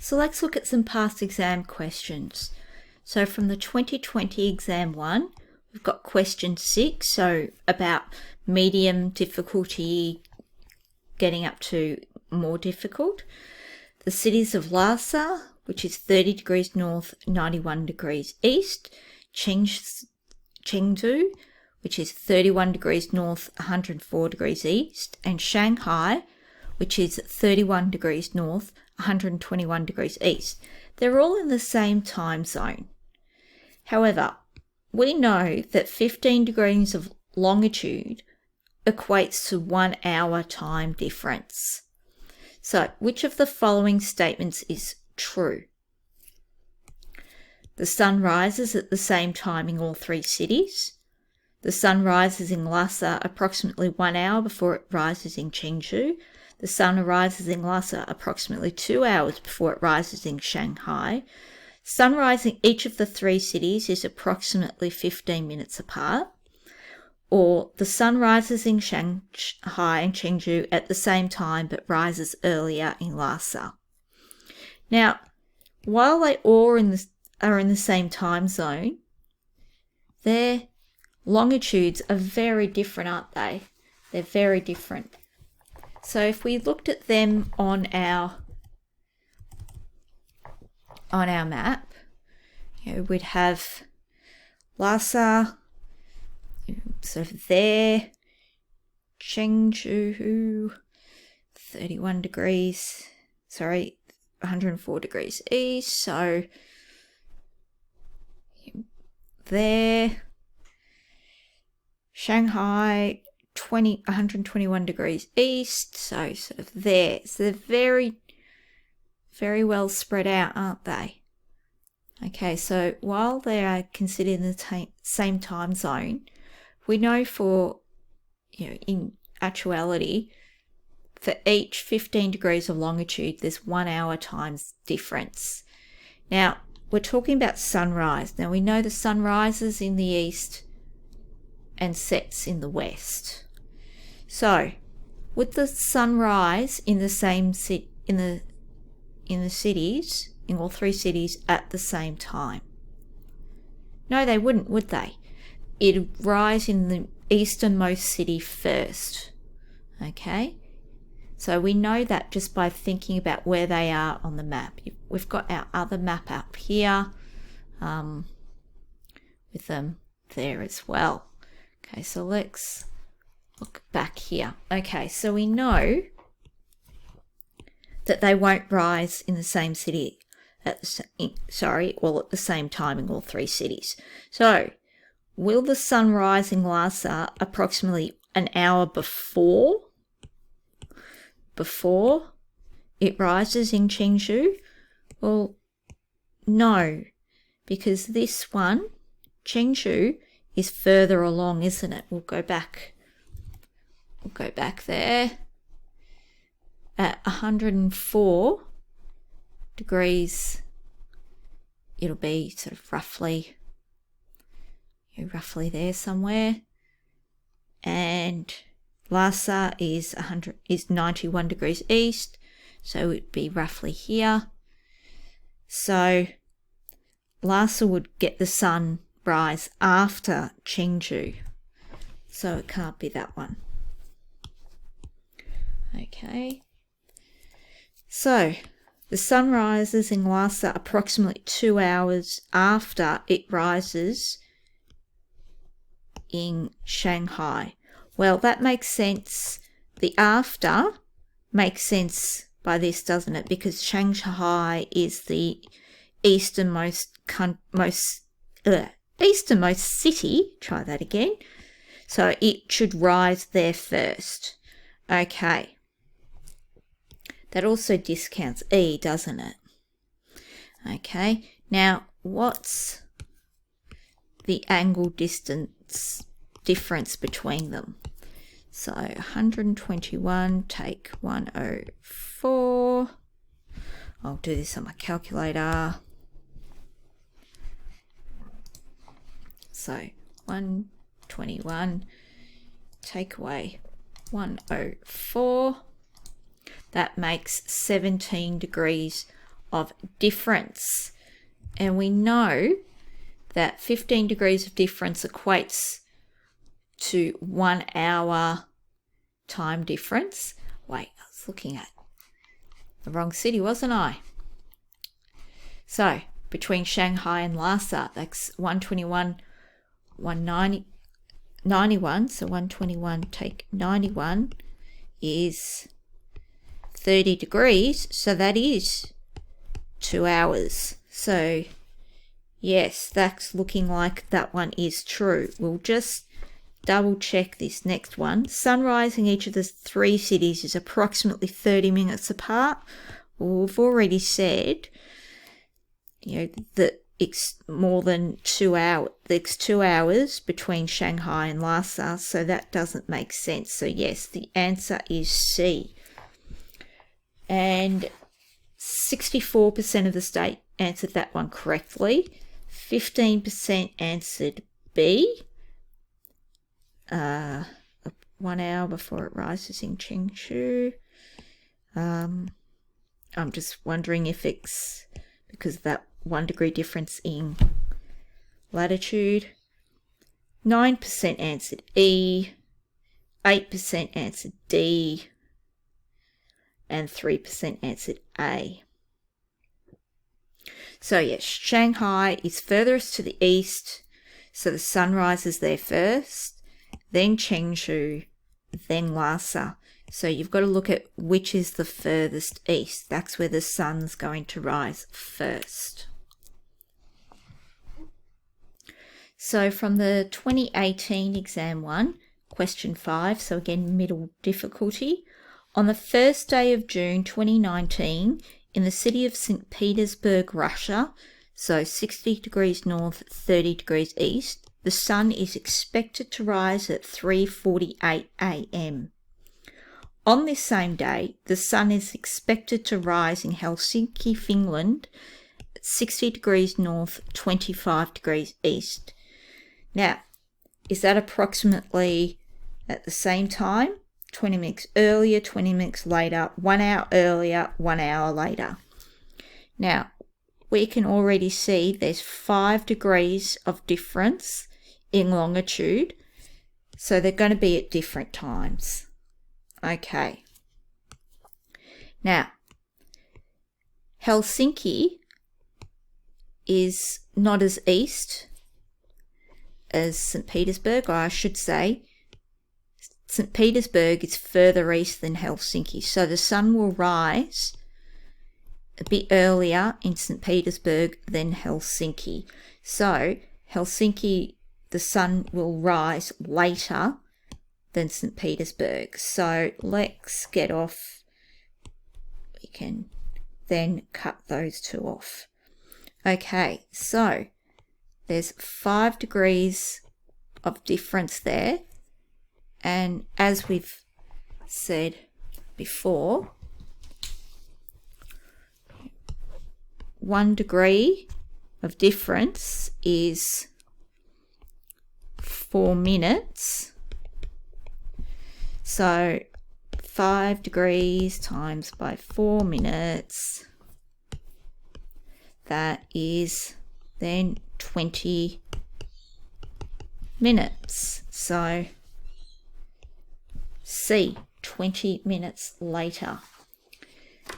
So let's look at some past exam questions. So from the 2020 exam 1, we've got question 6, so about medium difficulty getting up to more difficult. The cities of Lhasa, which is 30 degrees north, 91 degrees east. Chengdu, which is 31 degrees north, 104 degrees east. And Shanghai, which is 31 degrees north, 121 degrees east. They're all in the same time zone. However, we know that 15 degrees of longitude equates to 1 hour time difference. So, which of the following statements is true? The sun rises at the same time in all 3 cities. The sun rises in Lhasa approximately 1 hour before it rises in Chengdu. The sun arises in Lhasa approximately 2 hours before it rises in Shanghai. Sunrise in each of the 3 cities is approximately 15 minutes apart. Or the sun rises in Shanghai and Chengdu at the same time but rises earlier in Lhasa. Now, while they all are in the same time zone, their longitudes are very different, aren't they? They're very different. So if we looked at them on our map, we'd have Lhasa sort of there, Chengdu, 104 degrees east, so there, Shanghai, 121 degrees east, so sort of there. So they're very, very well spread out, aren't they? Okay, so while they are considered in the same time zone, we know in actuality, for each 15 degrees of longitude, there's 1 hour times difference. Now, we're talking about sunrise. Now, we know the sun rises in the east and sets in the west. So, would the sun rise in the same in the cities, in all 3 cities, at the same time? No, they wouldn't, would they? It'd rise in the easternmost city first. Okay? So we know that just by thinking about where they are on the map. We've got our other map up here with them there as well. Okay, so let's look back here. Okay, so we know that they won't rise in the same city all at the same time in all 3 cities. So, will the sun rise in Lhasa approximately an hour before it rises in Chengdu? Well, no, because this one, Chengdu, is further along, isn't it? We'll go back there. At 104 degrees, it'll be sort of roughly there somewhere. And Lhasa is 91 degrees east, so it'd be roughly here. So Lhasa would get the sun rise after Chengdu, so it can't be that one. Okay, so the sun rises in Lhasa approximately 2 hours after it rises in Shanghai. Well, that makes sense. The after makes sense by this, doesn't it? Because Shanghai is the easternmost city. Try that again. So it should rise there first. Okay. That also discounts E, doesn't it? Okay. Now, what's the angle difference between them? So 121 take 104. I'll do this on my calculator. So 121 take away 104. That makes 17 degrees of difference. And we know that 15 degrees of difference equates to 1 hour time difference. Wait, I was looking at the wrong city, wasn't I? So between Shanghai and Lhasa, that's 121, 190, 91. So 121 take 91 is 30 degrees. So that is 2 hours. So yes, that's looking like that one is true. We'll just double check this next one. Sunrise in each of the 3 cities is approximately 30 minutes apart. Well, we've already said, that it's more than 2 hours. It's 2 hours between Shanghai and Lhasa, so that doesn't make sense. So yes, the answer is C. And 64% of the state answered that one correctly. 15% answered B. 1 hour before it rises in Chengshu. I'm just wondering if it's because of that 1 degree difference in latitude. 9% answered E. 8% answered D. And 3% answered A. So yes, Shanghai is furthest to the east, so the sun rises there first, then Chengshu, then Lhasa. So you've got to look at which is the furthest east. That's where the sun's going to rise first. So from the 2018 exam 1, question 5, so again middle difficulty. On the first day of June 2019, in the city of St. Petersburg, Russia, so 60 degrees north, 30 degrees east, the sun is expected to rise at 3:48 a.m. On this same day, the sun is expected to rise in Helsinki, Finland, at 60 degrees north, 25 degrees east. Now, is that approximately at the same time? 20 minutes earlier, 20 minutes later, 1 hour earlier, 1 hour later. Now, we can already see there's 5 degrees of difference in longitude, so they're going to be at different times. Okay. Now, Helsinki is not as east as St. Petersburg, or I should say, St. Petersburg is further east than Helsinki, so the sun will rise a bit earlier in St. Petersburg than Helsinki. So Helsinki, the sun will rise later than St. Petersburg. So let's get off. We can then cut those 2 off. Okay, so there's 5 degrees of difference there. And as we've said before, 1 degree of difference is 4 minutes. So 5 degrees times by 4 minutes, that is then 20 minutes. So C, 20 minutes later.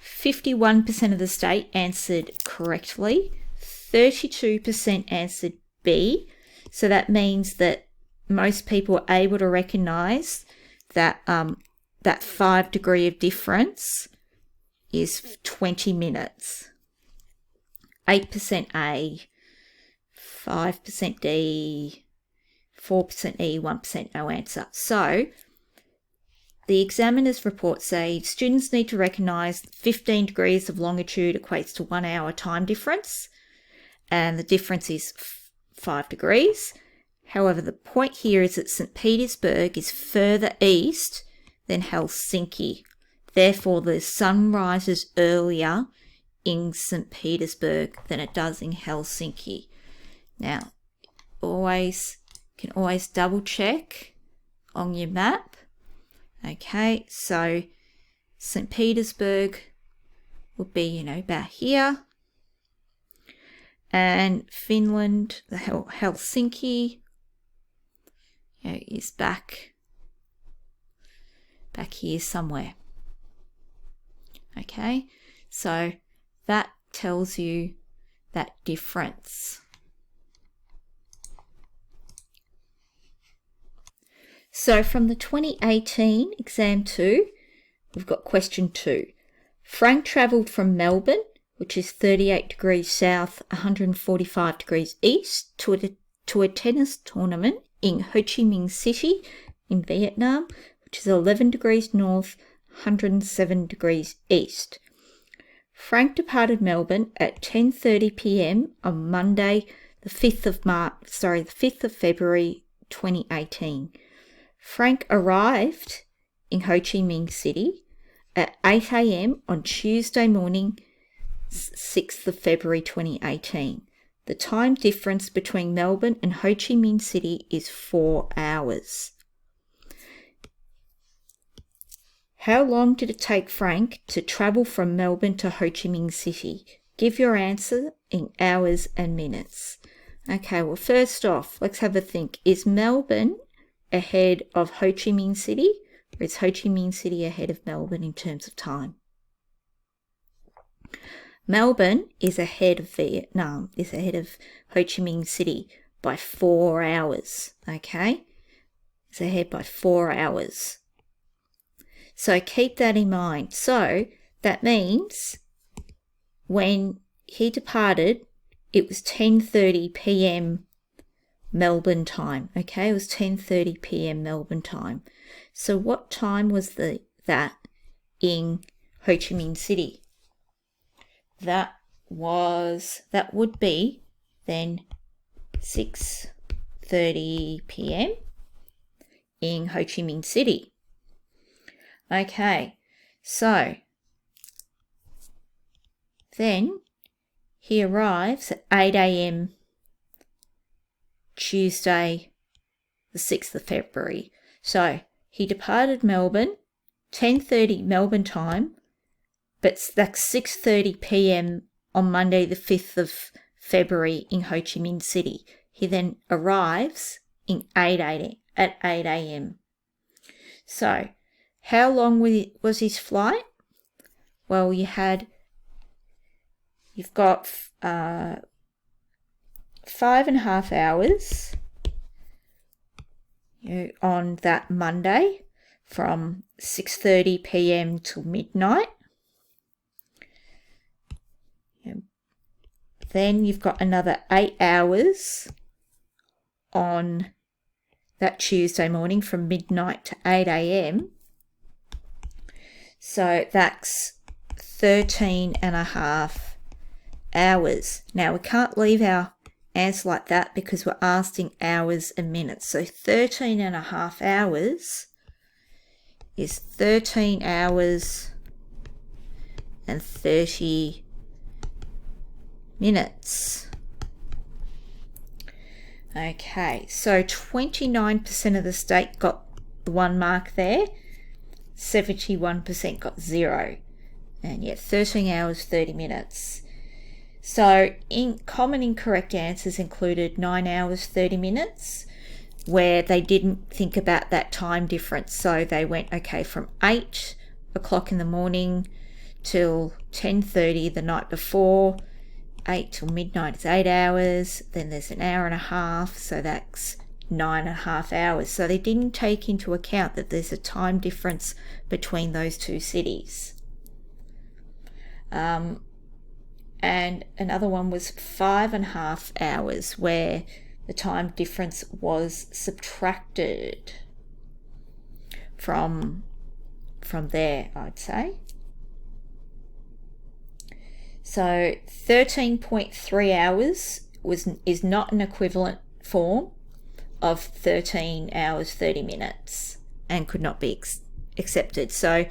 51% of the state answered correctly. 32% answered B. So that means that most people are able to recognise that that 5 degree of difference is 20 minutes. 8% A, 5% D, 4% E, 1% no answer. So the examiner's report says students need to recognise 15 degrees of longitude equates to 1 hour time difference, and the difference is 5 degrees. However, the point here is that St. Petersburg is further east than Helsinki. Therefore, the sun rises earlier in St. Petersburg than it does in Helsinki. Now, can always double check on your map. Okay, so St. Petersburg would be, you know, about here. And Finland, the Helsinki, you know, is back here somewhere. Okay, so that tells you that difference. So from the 2018 exam 2, we've got question 2. Frank travelled from Melbourne, which is 38 degrees south, 145 degrees east, to a tennis tournament in Ho Chi Minh City in Vietnam, which is 11 degrees north, 107 degrees east. Frank departed Melbourne at 10:30 p.m. on Monday, the 5th of February 2018. Frank arrived in Ho Chi Minh City at 8 a.m. on Tuesday morning, 6th of February 2018. The time difference between Melbourne and Ho Chi Minh City is 4 hours. How long did it take Frank to travel from Melbourne to Ho Chi Minh City? Give your answer in hours and minutes. Okay, well, first off, let's have a think. Is Melbourne ahead of Ho Chi Minh City, or is Ho Chi Minh City ahead of Melbourne in terms of time? Melbourne is ahead of Vietnam, is ahead of Ho Chi Minh City by 4 hours, okay? It's ahead by 4 hours. So keep that in mind. So that means when he departed, it was 10:30 p.m. Melbourne time, okay? It was 10:30 p.m. Melbourne time. So what time was that in Ho Chi Minh City? That would be then 6:30 p.m. in Ho Chi Minh City. Okay, so then he arrives at 8 a.m. Tuesday, the 6th of February. So he departed Melbourne, 10:30 Melbourne time, but that's 6:30 p.m. on Monday, the 5th of February in Ho Chi Minh City. He then arrives at 8 a.m. So how long was his flight? Well, you've got 5.5 hours on that Monday from 6:30 p.m. till midnight. Then you've got another 8 hours on that Tuesday morning from midnight to 8 a.m. So that's 13.5 hours. Now, we can't leave our answer like that because we're asked in hours and minutes. So 13.5 hours is 13 hours and 30 minutes. Okay, so 29% of the state got the 1 mark there, 71% got 0, and yet 13 hours, 30 minutes. So common incorrect answers included 9 hours, 30 minutes, where they didn't think about that time difference. So they went, okay, from 8 o'clock in the morning till 10:30 the night before, 8 till midnight is 8 hours, then there's an hour and a half, so that's 9.5 hours. So they didn't take into account that there's a time difference between those two cities. And another one was 5.5 hours, where the time difference was subtracted from there, I'd say. So 13.3 hours is not an equivalent form of 13 hours, 30 minutes and could not be accepted. So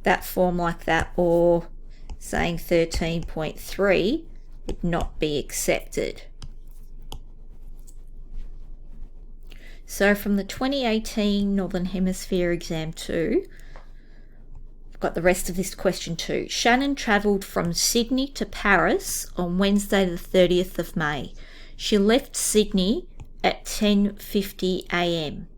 that form like that, or saying 13.3 would not be accepted. So from the 2018 Northern Hemisphere Exam 2, we've got the rest of this question too. Shannon travelled from Sydney to Paris on Wednesday the 30th of May. She left Sydney at 10:50 a.m.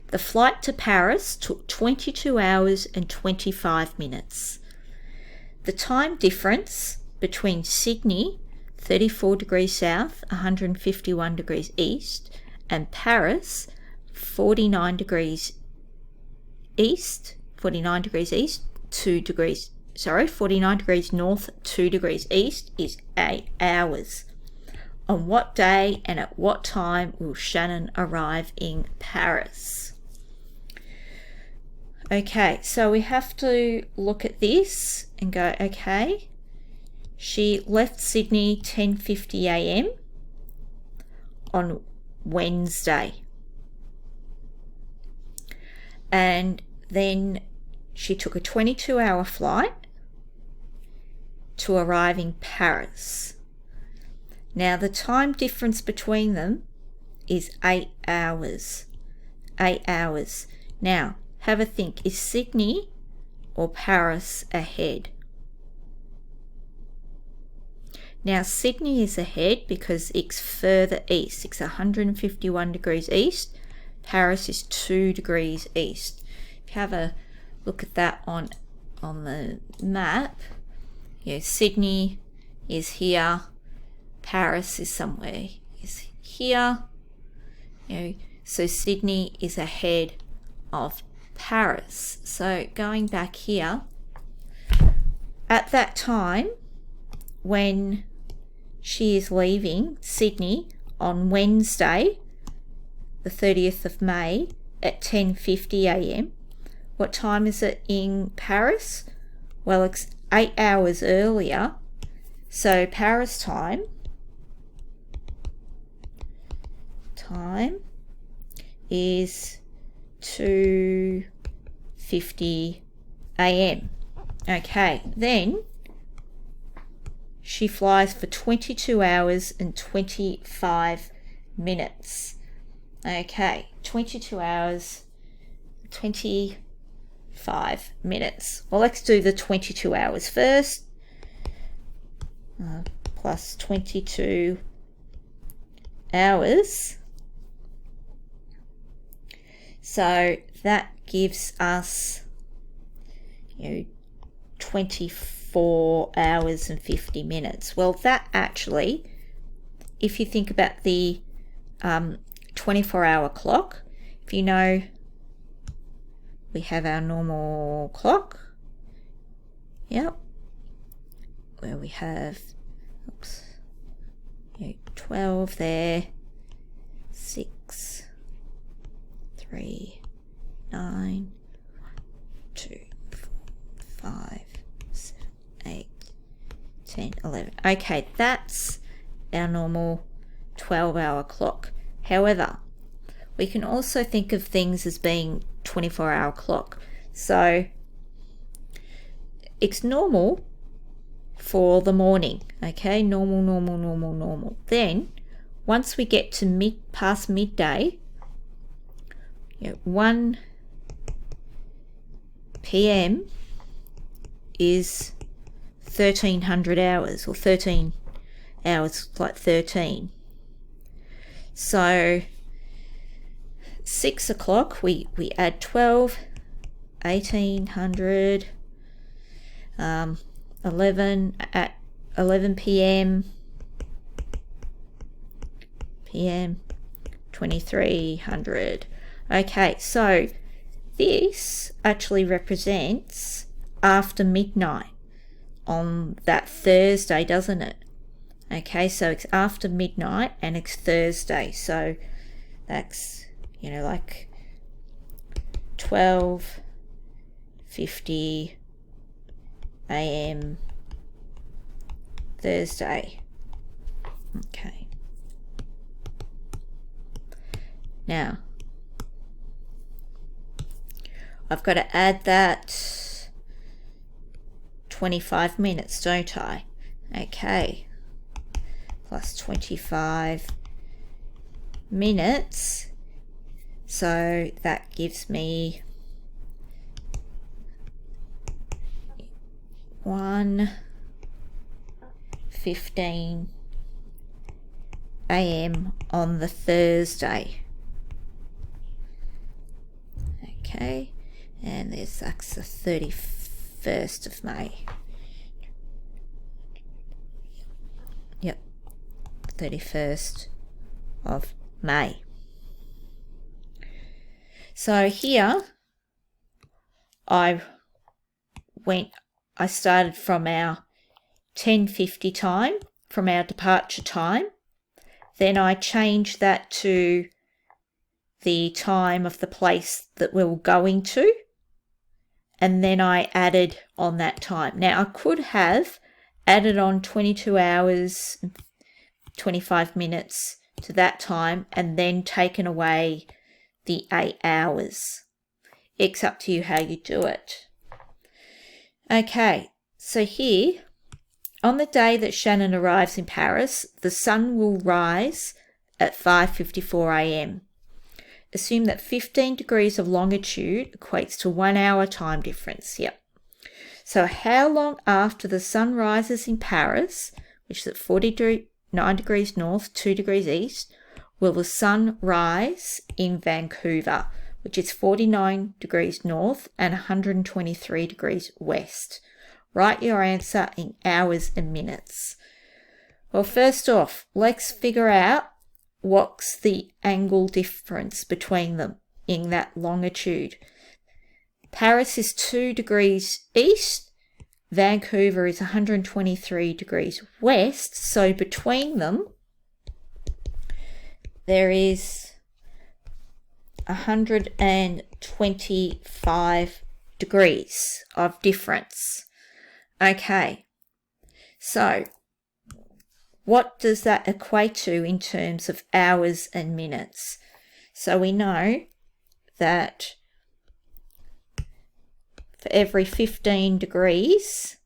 The flight to Paris took 22 hours and 25 minutes. The time difference between Sydney, 34 degrees south, 151 degrees east, and Paris, 49 degrees east, 49 degrees north, 2 degrees east, is 8 hours. On what day and at what time will Shannon arrive in Paris? Okay, so we have to look at this and go, okay, she left Sydney 10:50 a.m. on Wednesday. And then she took a 22-hour flight to arrive in Paris. Now, the time difference between them is 8 hours. 8 hours. Now, have a think. Is Sydney or Paris ahead? Now, Sydney is ahead because it's further east. It's 151 degrees east. Paris is 2 degrees east. If you have a look at that on the map, Sydney is here. Paris is somewhere is here. So Sydney is ahead of Paris. So going back here, at that time when she is leaving Sydney on Wednesday, the 30th of May at 10:50 a.m. What time is it in Paris? Well, it's 8 hours earlier. So Paris time is 2:50 a.m. Okay, then she flies for 22 hours and 25 minutes. Okay, 22 hours, 25 minutes. Well, let's do the 22 hours first. Plus 22 hours. So that gives us, 24 hours and 50 minutes. Well, that actually, if you think about the 24-hour clock, if you know we have our normal clock, where we have 12 there, 6, 3, 9, 2, 4, 5, 7, 8, 10, 11. Okay, that's our normal 12-hour clock. However, we can also think of things as being 24-hour clock. So it's normal for the morning, okay? Normal. Then once we get to past midday, 1 p.m. is 1300 hours, or 13 hours, like 13. So 6 o'clock, we add 12, 1800, 11 at 11 p.m. 2300. Okay, so this actually represents after midnight on that Thursday, doesn't it? Okay, so it's after midnight and it's Thursday, so that's, like 12:50 a.m. Thursday. Okay. Now, I've got to add that 25 minutes, don't I? Okay. Plus 25 minutes. So that gives me 1:15 a.m. on the Thursday. Okay, and that's the 31st of May. Yep, 31st of May. So here I started from our 10:50 time, from our departure time. Then I changed that to the time of the place that we were going to, and then I added on that time. Now I could have added on 22 hours, 25 minutes to that time, and then taken away the 8 hours. It's up to you how you do it. Okay, so here, on the day that Shannon arrives in Paris, the sun will rise at 5:54 a.m. Assume that 15 degrees of longitude equates to 1 hour time difference. Yep. So how long after the sun rises in Paris, which is at 49 degrees north, 2 degrees east, will the sun rise in Vancouver, which is 49 degrees north and 123 degrees west? Write your answer in hours and minutes. Well, first off, let's figure out what's the angle difference between them in that longitude. Paris is 2 degrees east, Vancouver is 123 degrees west, so between them there is 125 degrees of difference. Okay, so what does that equate to in terms of hours and minutes? So we know that for every 15 degrees,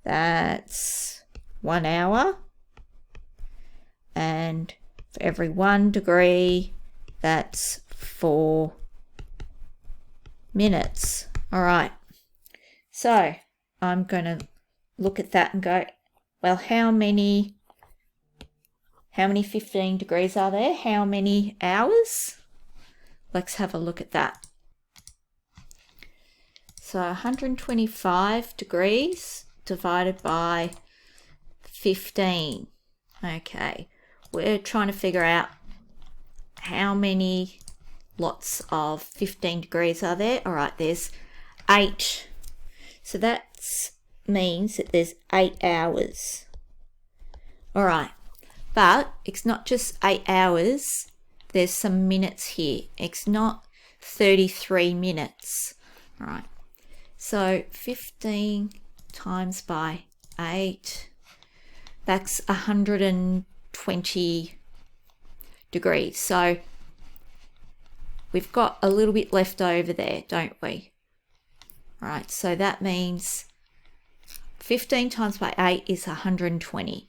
that's 1 hour. And for every 1 degree, that's 4 minutes. All right. So I'm going to look at that and go, well, how many 15 degrees are there? How many hours? Let's have a look at that. So 125 degrees divided by 15. Okay, we're trying to figure out how many lots of 15 degrees are there. All right, there's 8. So that means that there's 8 hours. All right. But it's not just 8 hours, there's some minutes here. It's not 33 minutes. All right, so 15 times by 8, that's 120 degrees. So we've got a little bit left over there, don't we? All right, so that means 15 times by 8 is 120.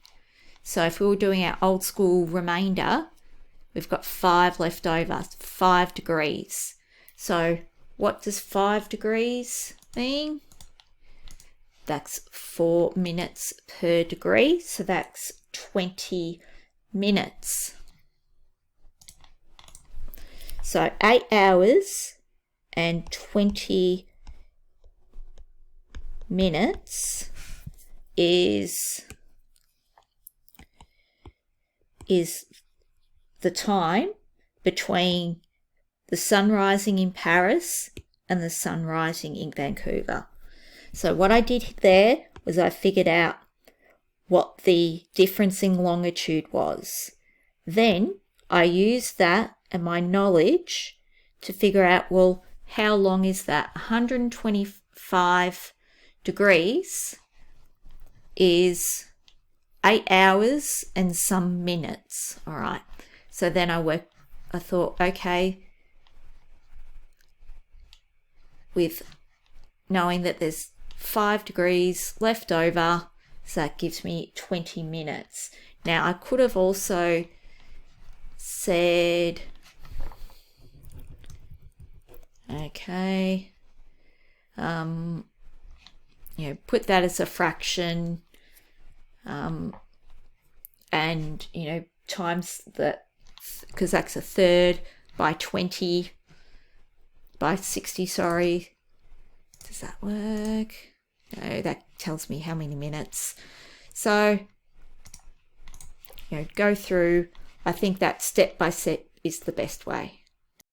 So if we were doing our old school remainder, we've got 5 left over, 5 degrees. So what does 5 degrees mean? That's 4 minutes per degree. So that's 20 minutes. So 8 hours and 20 minutes is the time between the sun rising in Paris and the sun rising in Vancouver. So what I did there was I figured out what the difference in longitude was. Then I used that and my knowledge to figure out, well, how long is that? 125 degrees is 8 hours and some minutes. All right. So then I thought, okay, with knowing that there's 5 degrees left over, so that gives me 20 minutes. Now I could have also said, okay, put that as a fraction, and times that, because that's a third, by 20, by 60, sorry. Does that work? No, that tells me how many minutes. So, go through. I think that step by step is the best way.